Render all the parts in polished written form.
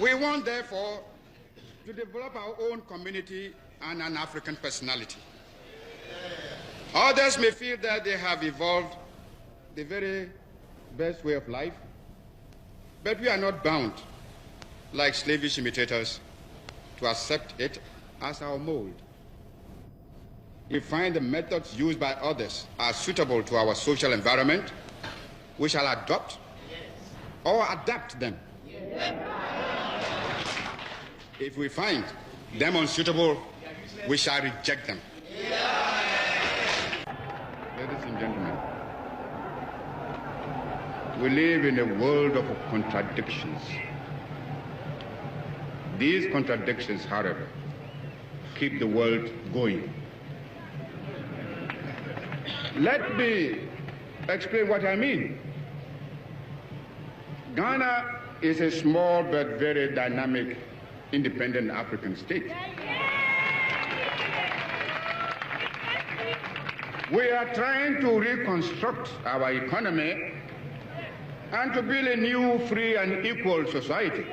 We want, therefore, to develop our own community and an African personality. Others may feel that they have evolved the very best way of life, but we are not bound, like slavish imitators, to accept it as our mold. If we find the methods used by others are suitable to our social environment, we shall adopt or adapt them. If we find them unsuitable, we shall reject them. Ladies and gentlemen, we live in a world of contradictions. These contradictions, however, keep the world going. Let me explain what I mean. Ghana is a small but very dynamic, independent African state. We are trying to reconstruct our economy and to build a new, free and equal society.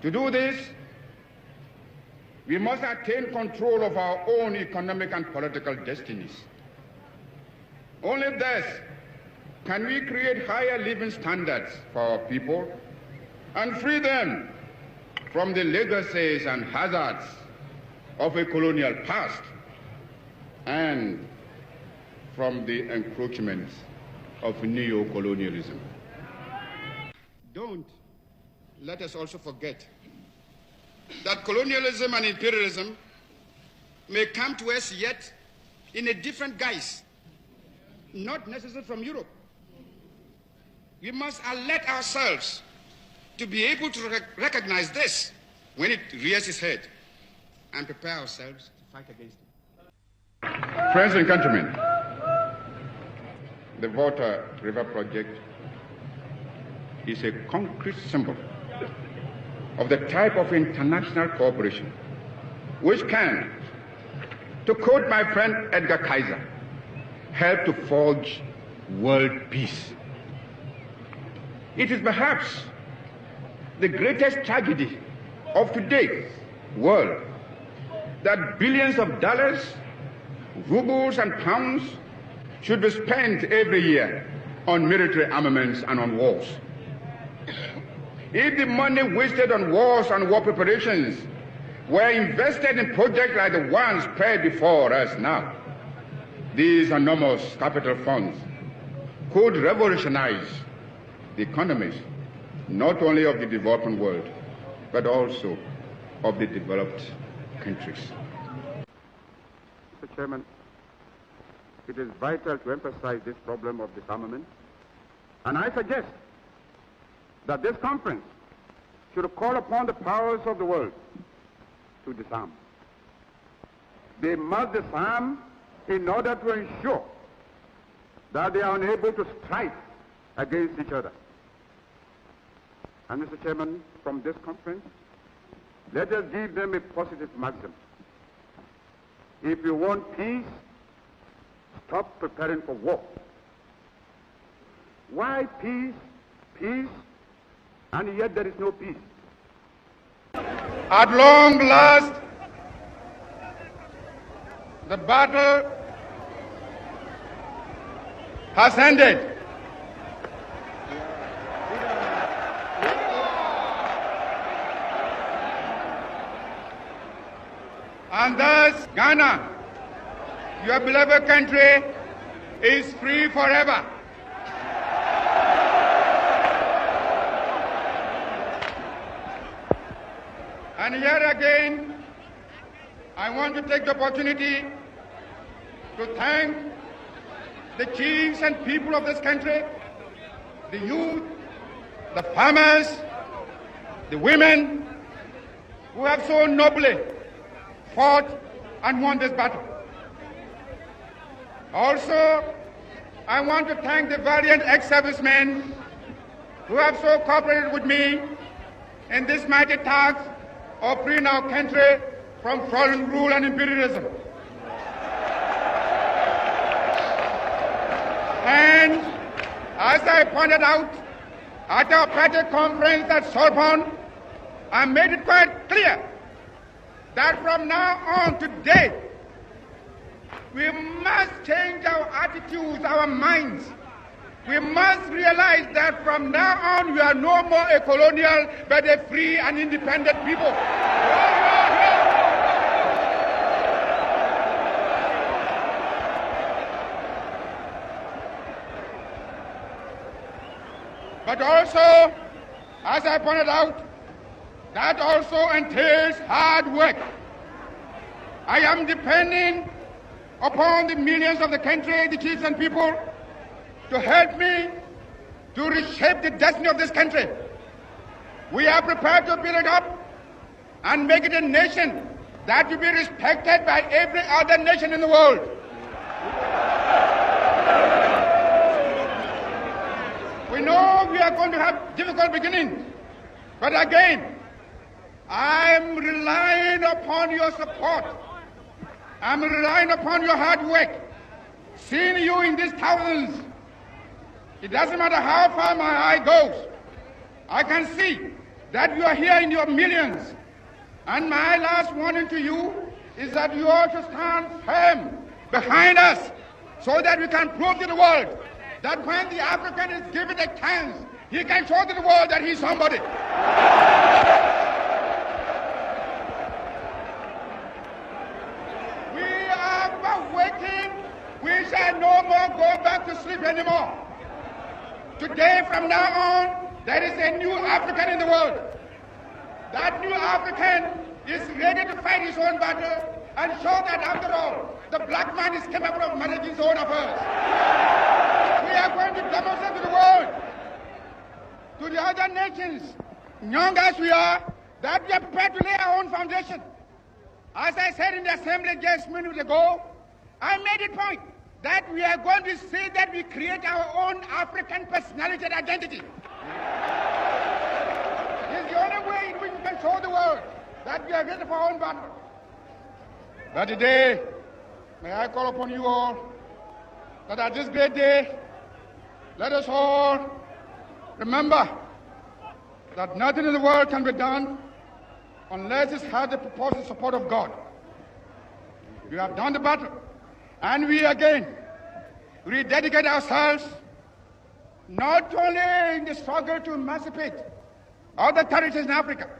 To do this, we must attain control of our own economic and political destinies. Only thus can we create higher living standards for our people and free them from the legacies and hazards of a colonial past and from the encroachments of neo-colonialism. Don't let us also forget that colonialism and imperialism may come to us yet in a different guise, not necessarily from Europe. We must alert ourselves to be able to recognize this when it rears its head and prepare ourselves to fight against it. Friends and countrymen, the Volta River Project is a concrete symbol of the type of international cooperation which can, to quote my friend Edgar Kaiser, help to forge world peace. It is perhaps the greatest tragedy of today's world that billions of dollars, rubles and pounds should be spent every year on military armaments and on wars. If the money wasted on wars and war preparations were invested in projects like the ones spread before us now, these enormous capital funds could revolutionize the economies not only of the developing world, but also of the developed countries. Mr. Chairman, it is vital to emphasize this problem of disarmament, and I suggest that this conference should call upon the powers of the world to disarm. They must disarm in order to ensure that they are unable to strike against each other. And Mr. Chairman, from this conference, let us give them a positive maxim. If you want peace, stop preparing for war. Why peace, peace, and yet there is no peace? At long last, the battle has ended. And thus, Ghana, your beloved country, is free forever. And here again, I want to take the opportunity to thank the chiefs and people of this country, the youth, the farmers, the women, who have so nobly fought and won this battle. Also, I want to thank the valiant ex-servicemen who have so cooperated with me in this mighty task of freeing our country from foreign rule and imperialism. And as I pointed out At our party conference at Sorbonne, I made it quite clear that from now on today, we must change our attitudes, our minds. We must realize that from now on, we are no more a colonial, but a free and independent people. But also, as I pointed out, that also entails hard work. I am depending upon the millions of the country, the chiefs and people, to help me to reshape the destiny of this country. We are prepared to build it up and make it a nation that will be respected by every other nation in the world. We know we are going to have difficult beginnings, but again, I'm relying upon your support. I'm relying upon your hard work. Seeing you in these thousands, it doesn't matter how far my eye goes. I can see that you are here in your millions. And my last warning to you is that you all should stand firm behind us so that we can prove to the world that when the African is given a chance, he can show to the world that he's somebody. We are waking. We shall no more go back to sleep anymore. Today, from now on, there is a new African in the world. That new African is ready to fight his own battle and show that, after all, the black man is capable of managing his own affairs. We are going to demonstrate to the world, to the other nations, young as we are, that we are prepared to lay our own foundation. As I said in the assembly just minutes ago, I made it point that we are going to say that we create our own African personality and identity. It's the only way in which we can show the world that we are ready for our own battle. But today, may I call upon you all that at this great day, let us all remember that nothing in the world can be done unless it has the purported support of God. We have done the battle, and we again rededicate ourselves not only in the struggle to emancipate other territories in Africa.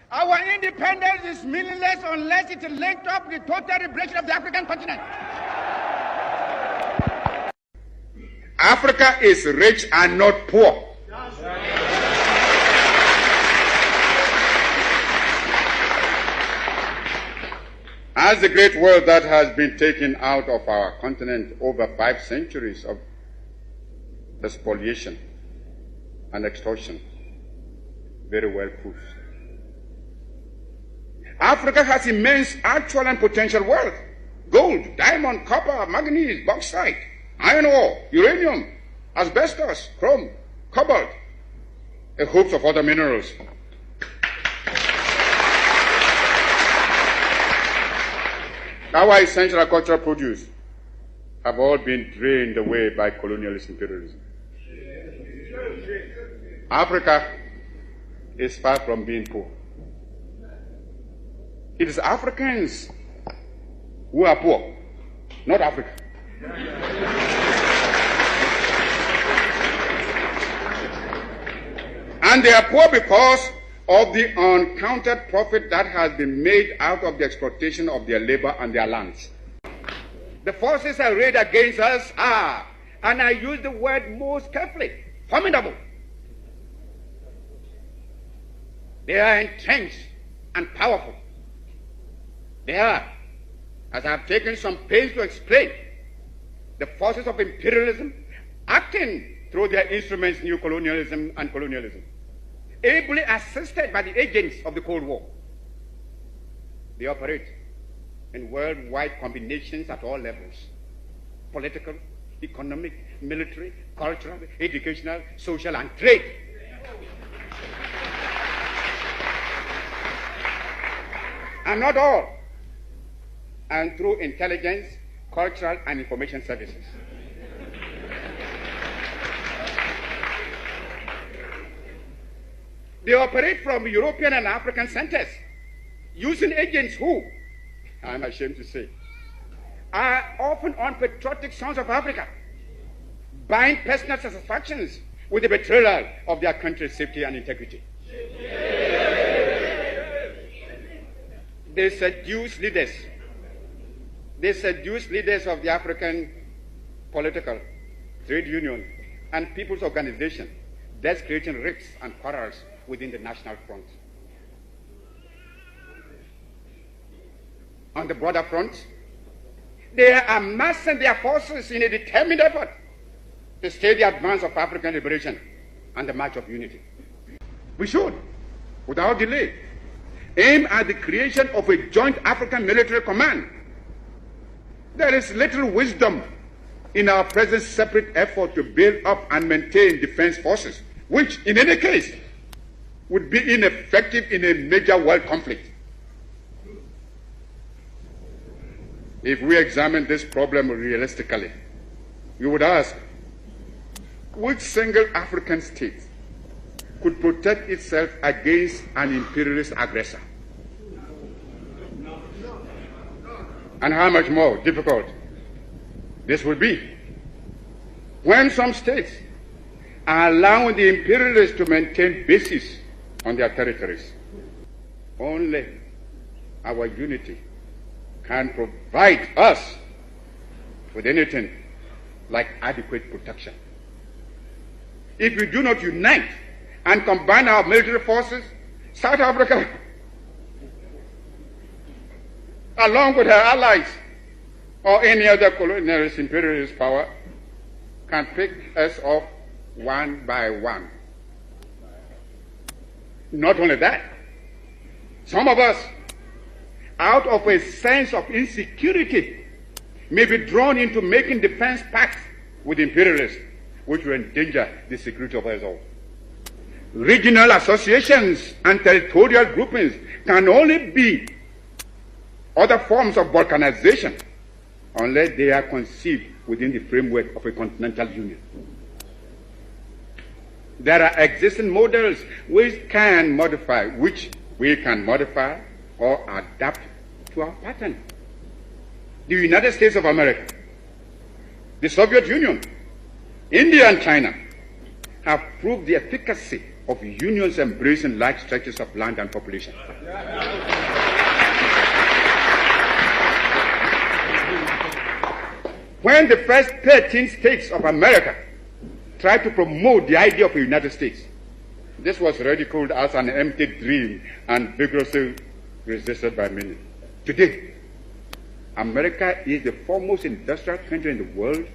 Our independence is meaningless unless it is linked up with the total liberation of the African continent. Africa is rich and not poor. As the great wealth that has been taken out of our continent over 5 centuries of spoliation and extortion very well proves. Africa has immense actual and potential wealth: gold, diamond, copper, manganese, bauxite, iron ore, uranium, asbestos, chrome, cobalt, a host of other minerals. Our essential agricultural produce have all been drained away by colonialist imperialism. Africa is far from being poor. It is Africans who are poor, not Africa. And they are poor because of the uncounted profit that has been made out of the exploitation of their labor and their lands. The forces arrayed against us are, and I use the word most carefully, formidable. They are entrenched and powerful. They are, as I have taken some pains to explain, the forces of imperialism acting through their instruments, neocolonialism and colonialism, ably assisted by the agents of the Cold War. They operate in worldwide combinations at all levels: political, economic, military, cultural, educational, social, and trade. And not all, and through intelligence, cultural, and information services. They operate from European and African centers, using agents who, I'm ashamed to say, are often unpatriotic sons of Africa, buying personal satisfactions with the betrayal of their country's safety and integrity. They seduce leaders. They seduce leaders of the African political, trade union, and people's organization, thus creating rifts and quarrels within the national front. On the broader front, they are amassing their forces in a determined effort to stay the advance of African liberation and the march of unity. We should, without delay, aim at the creation of a joint African military command. There is little wisdom in our present separate effort to build up and maintain defense forces, which, in any case, would be ineffective in a major world conflict. If we examine this problem realistically, we would ask, which single African state could protect itself against an imperialist aggressor? And how much more difficult this would be when some states are allowing the imperialists to maintain bases on their territories. Only our unity can provide us with anything like adequate protection. If we do not unite and combine our military forces, South Africa, along with her allies or any other colonialist imperialist power, can pick us off one by one. Not only that, some of us, out of a sense of insecurity, may be drawn into making defense pacts with imperialists, which will endanger the security of us all. Regional associations and territorial groupings can only be other forms of balkanization unless they are conceived within the framework of a continental union. There are existing models which we can modify or adapt to our pattern. The United States of America, the Soviet Union, India and China have proved the efficacy of unions embracing large stretches of land and population. When the first 13 states of America tried to promote the idea of a United States, this was ridiculed as an empty dream and vigorously resisted by many. Today, America is the foremost industrial country in the world,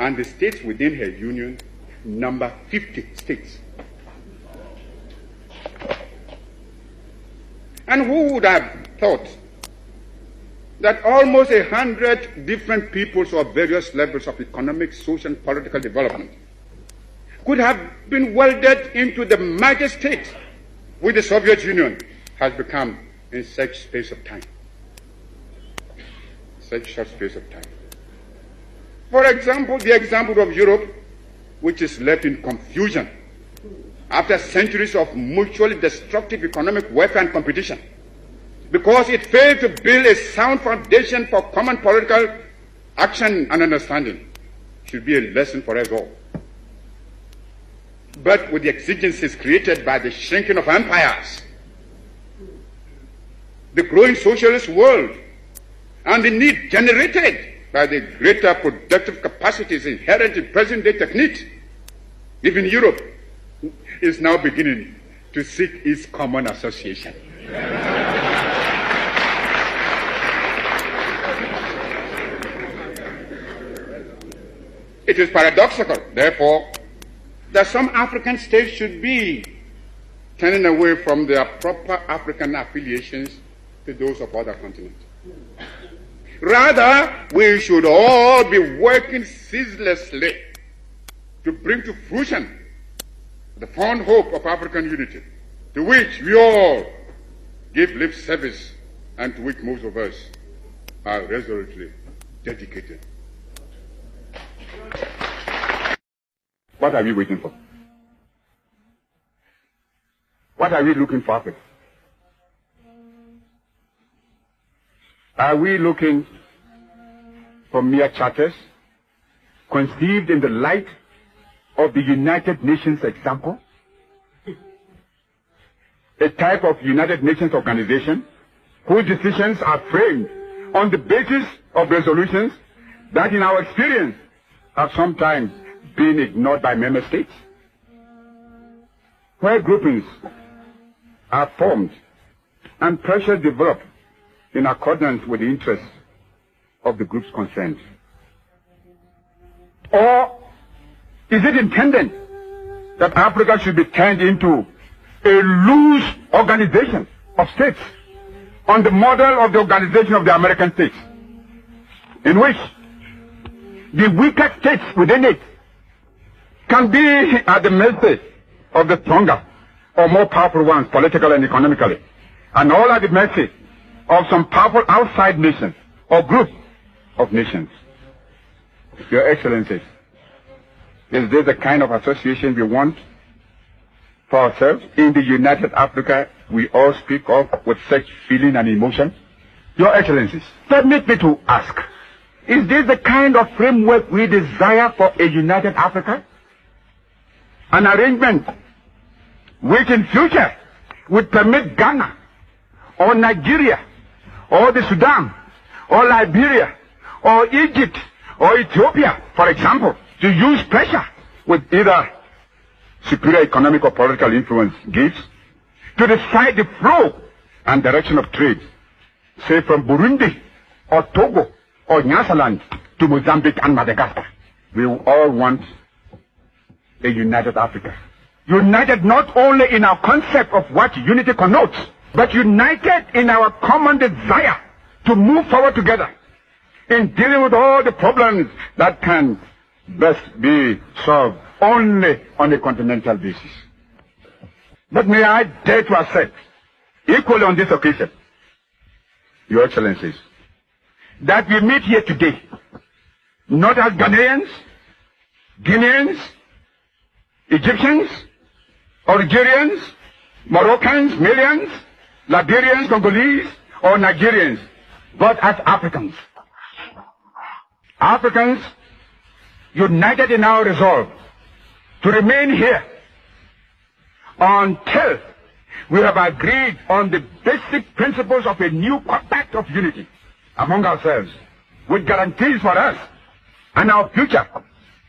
and the states within her union number 50 states. And who would have thought that almost 100 different peoples of various levels of economic, social, and political development could have been welded into the major state which the Soviet Union has become in such space of time. Such short space of time. For example, the example of Europe, which is left in confusion after centuries of mutually destructive economic warfare and competition, because it failed to build a sound foundation for common political action and understanding, should be a lesson for us all. But with the exigencies created by the shrinking of empires, the growing socialist world, and the need generated by the greater productive capacities inherent in present-day techniques, even Europe is now beginning to seek its common association. It is paradoxical, therefore, that some African states should be turning away from their proper African affiliations to those of other continents. Rather, we should all be working ceaselessly to bring to fruition the fond hope of African unity, to which we all give lip service and to which most of us are resolutely dedicated. What are we waiting for? What are we looking for Africa? Are we looking for mere charters conceived in the light of the United Nations example? A type of United Nations organization whose decisions are framed on the basis of resolutions that in our experience have sometimes been ignored by member states, where groupings are formed and pressure developed in accordance with the interests of the groups concerned? Or is it intended that Africa should be turned into a loose organization of states on the model of the organization of the American states, in which the weaker states within it can be at the mercy of the stronger or more powerful ones politically and economically, and all at the mercy of some powerful outside nation or group of nations? Your Excellencies, is this the kind of association we want for ourselves in the United Africa we all speak of with such feeling and emotion? Your Excellencies, permit me to ask, is this the kind of framework we desire for a united Africa? An arrangement which in future would permit Ghana or Nigeria or the Sudan or Liberia or Egypt or Ethiopia, for example, to use pressure with either superior economic or political influence gives to decide the flow and direction of trade, say from Burundi or Togo or Nyasaland to Mozambique and Madagascar. We all want a united Africa. United not only in our concept of what unity connotes, but united in our common desire to move forward together in dealing with all the problems that can best be solved only on a continental basis. But may I dare to assert, equally on this occasion, Your Excellencies, that we meet here today not as Ghanaians, Guineans, Egyptians, Algerians, Moroccans, Malians, Liberians, Congolese, or Nigerians, but as Africans. Africans united in our resolve to remain here until we have agreed on the basic principles of a new compact of unity among ourselves, which guarantees for us and our future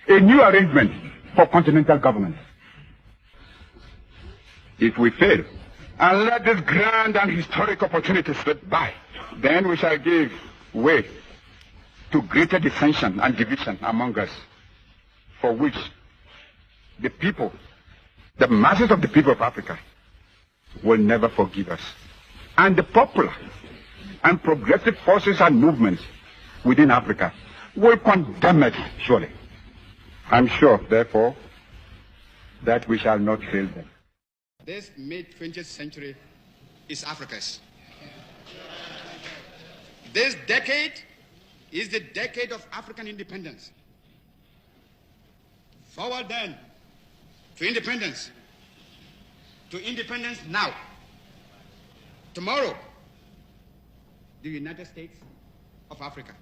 a new arrangement for continental government. If we fail and let this grand and historic opportunity slip by, then we shall give way to greater dissension and division among us, for which the people, the masses of the people of Africa, will never forgive us. And the popular and progressive forces and movements within Africa will condemn it, surely. I'm sure, therefore, that we shall not fail them. This mid-20th century is Africa's. This decade is the decade of African independence. Forward then to independence. To independence now. Tomorrow, the United States of Africa.